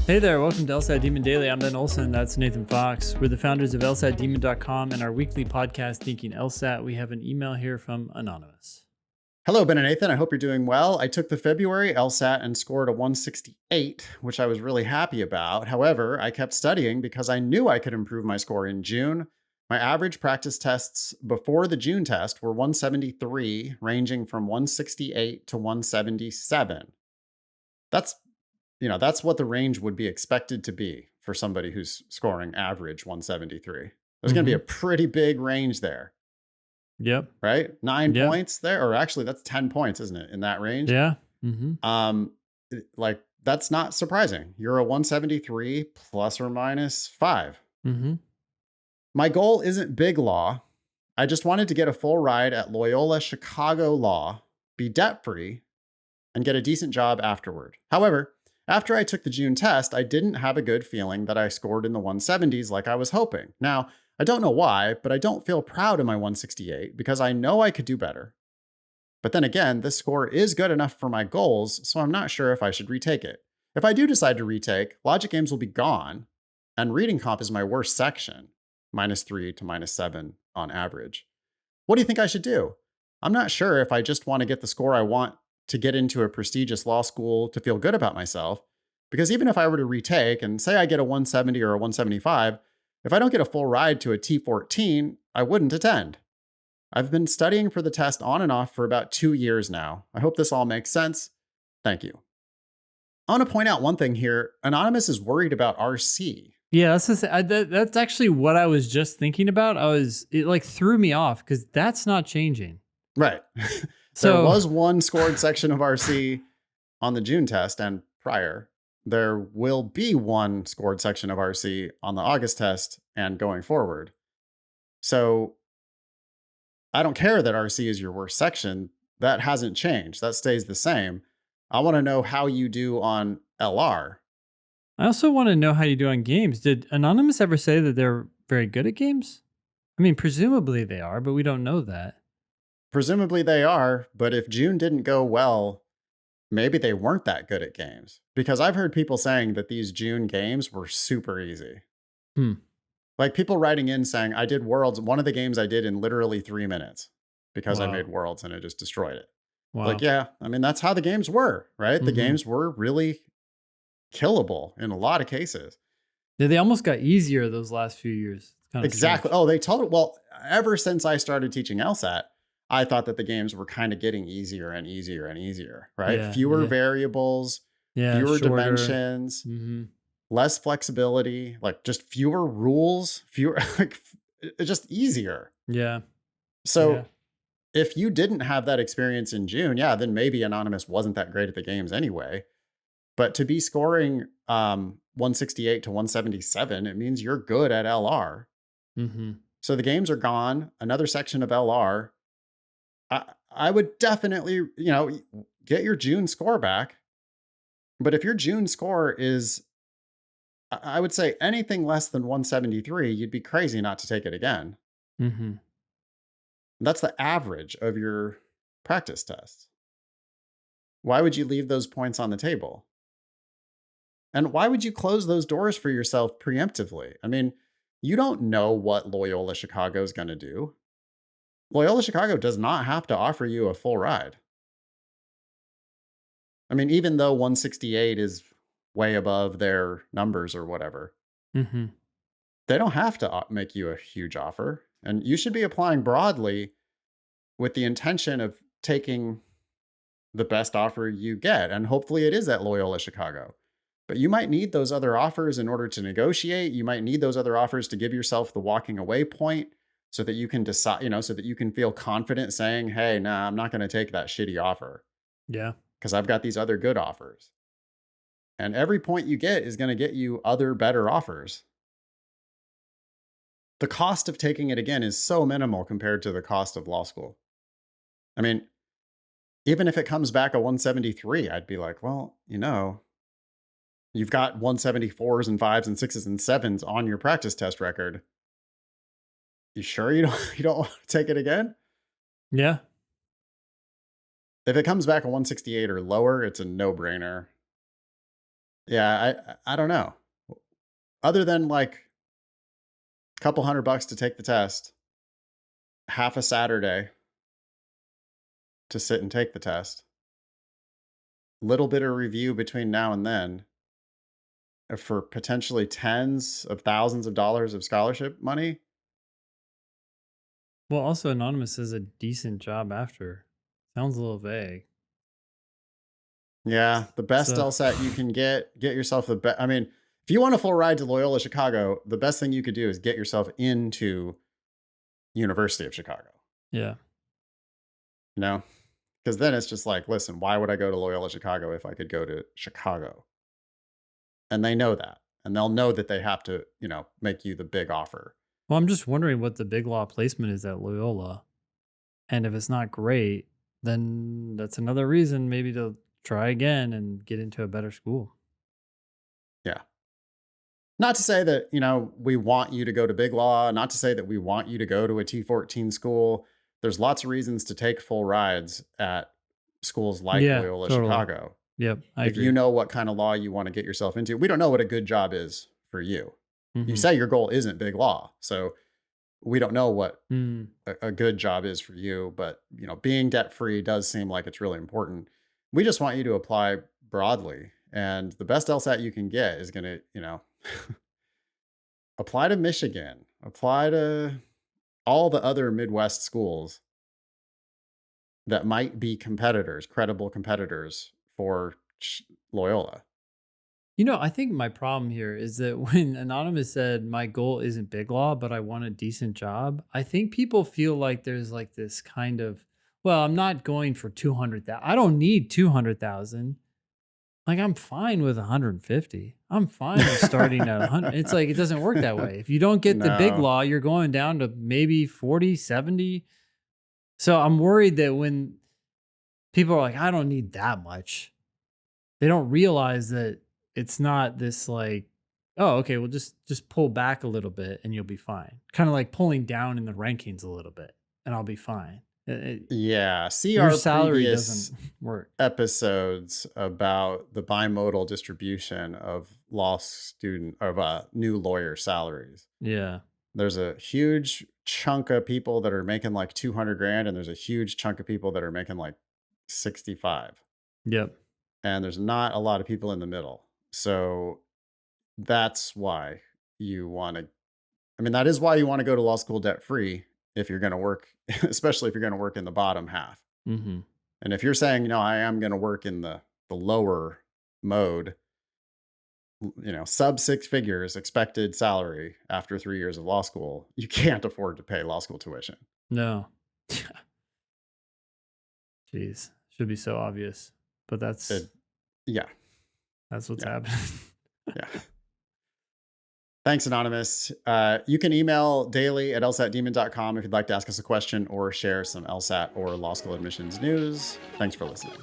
Hey there, welcome to LSAT Demon Daily. I'm Ben Olson. That's Nathan Fox. We're the founders of LSATdemon.com and our weekly podcast, Thinking LSAT. We have an email here from Anonymous. Hello, Ben and Nathan. I hope you're doing well. I took the February LSAT and scored a 168, which I was really happy about. However, I kept studying because I knew I could improve my score in June. My average practice tests before the June test were 173, ranging from 168 to 177. That's what the range would be expected to be for somebody who's scoring average 173. There's going to be a pretty big range there. Yep. Right? 9 Yep. points there, or actually that's 10 points, isn't it? In that range. Yeah. That's not surprising. You're a 173 plus or minus 5. My goal isn't big law. I just wanted to get a full ride at Loyola Chicago Law, be debt-free, and get a decent job afterward. However, after I took the June test, I didn't have a good feeling that I scored in the 170s like I was hoping. Now, I don't know why, but I don't feel proud of my 168 because I know I could do better. But then again, this score is good enough for my goals, so I'm not sure if I should retake it. If I do decide to retake, logic games will be gone, and reading comp is my worst section, -3 to -7 on average. What do you think I should do? I'm not sure if I just want to get the score I want to get into a prestigious law school to feel good about myself, because even if I were to retake and say I get a 170 or a 175, if I don't get a full ride to a T14, I wouldn't attend. I've been studying for the test on and off for about 2 years now. I hope this all makes sense. Thank you. I want to point out one thing here. Anonymous is worried about RC. Yeah, that's actually what I was just thinking about. It threw me off because that's not changing. Right. There was one scored section of RC on the June test and prior. There will be one scored section of RC on the August test and going forward. So I don't care that RC is your worst section. That hasn't changed. That stays the same. I want to know how you do on LR. I also want to know how you do on games. Did Anonymous ever say that they're very good at games? I mean, presumably they are, but we don't know that. Presumably they are, but if June didn't go well, maybe they weren't that good at games. Because I've heard people saying that these June games were super easy. Like people writing in saying, I did Worlds. One of the games I did in literally 3 minutes because I made Worlds and it just destroyed it. Wow. Like, yeah, I mean, that's how the games were, right? The games were really killable in a lot of cases. Yeah, they almost got easier those last few years. Exactly. Strange. Oh, they told it. Well, ever since I started teaching LSAT, I thought that the games were kind of getting easier and easier and easier, right? Yeah, fewer variables, fewer dimensions, less flexibility, like just fewer rules, just easier. Yeah. So if you didn't have that experience in June, then maybe Anonymous wasn't that great at the games anyway. But to be scoring 168 to 177, it means you're good at LR. So the games are gone. Another section of LR. I would definitely, get your June score back. But if your June score is, I would say anything less than 173, you'd be crazy not to take it again. That's the average of your practice tests. Why would you leave those points on the table? And why would you close those doors for yourself preemptively? I mean, you don't know what Loyola Chicago is going to do. Loyola Chicago does not have to offer you a full ride. I mean, even though 168 is way above their numbers or whatever, they don't have to make you a huge offer. And you should be applying broadly with the intention of taking the best offer you get. And hopefully it is at Loyola Chicago. But you might need those other offers in order to negotiate. You might need those other offers to give yourself the walking away point so that you can decide, so that you can feel confident saying, hey, nah, I'm not going to take that shitty offer. Yeah. Because I've got these other good offers. And every point you get is going to get you other better offers. The cost of taking it again is so minimal compared to the cost of law school. I mean, even if it comes back a 173, I'd be like, well, you've got 174s and 5s and 6s and 7s on your practice test record. You sure you don't want to take it again? Yeah. If it comes back a 168 or lower, it's a no-brainer. Yeah, I don't know. Other than like a couple $100 to take the test, half a Saturday to sit and take the test, little bit of review between now and then for potentially tens of thousands of dollars of scholarship money. Well, also anonymous is a decent job after. Sounds a little vague. Yeah, the best So LSAT you can get yourself the best. I mean, if you want a full ride to Loyola Chicago, the best thing you could do is get yourself into University of Chicago. yeah. You know, because then it's just like, listen, why would I go to Loyola Chicago if I could go to Chicago? And they know that, and they'll know that they have to, make you the big offer. Well, I'm just wondering what the big law placement is at Loyola. And if it's not great, then that's another reason maybe to try again and get into a better school. Yeah. Not to say that, we want you to go to big law, not to say that we want you to go to a T14 school. There's lots of reasons to take full rides at schools like Yeah, Loyola totally. Chicago. Yep, I If agree. you know what kind of law you want to get yourself into. We don't know what a good job is for you. You Mhm. say your goal isn't big law. So we don't know what Mm. a good job is for you, but being debt free does seem like it's really important. We just want you to apply broadly, and the best LSAT you can get is going to, apply to Michigan, apply to all the other Midwest schools that might be competitors, credible competitors for Loyola. I think my problem here is that when Anonymous said, my goal isn't big law, but I want a decent job, I think people feel like there's like this kind of, well, I'm not going for 200,000. I don't need 200,000. Like, I'm fine with 150. I'm fine with starting at 100. It's like, it doesn't work that way. If you don't get the big No. law, you're going down to maybe 40, 70. So I'm worried that when people are like, I don't need that much, they don't realize that it's not this like, oh, okay, well just pull back a little bit and you'll be fine. Kind of like pulling down in the rankings a little bit and I'll be fine. Yeah. See Your our salary previous doesn't work. episodes about the bimodal distribution of new lawyer salaries. Yeah. There's a huge chunk of people that are making like 200 grand, and there's a huge chunk of people that are making like 65. Yep. And there's not a lot of people in the middle. So that's why you want to, that is why you want to go to law school debt free if you're going to work, especially if you're going to work in the bottom half. Mm-hmm. And if you're saying, I am going to work in the lower mode, sub 6 figures expected salary after 3 years of law school, you can't afford to pay law school tuition. No. Jeez. Should be so obvious. But that's Yeah. That's what's Yeah. happening. Yeah. Thanks, Anonymous. You can email daily@lsatdemon.com if you'd like to ask us a question or share some LSAT or law school admissions news. Thanks for listening.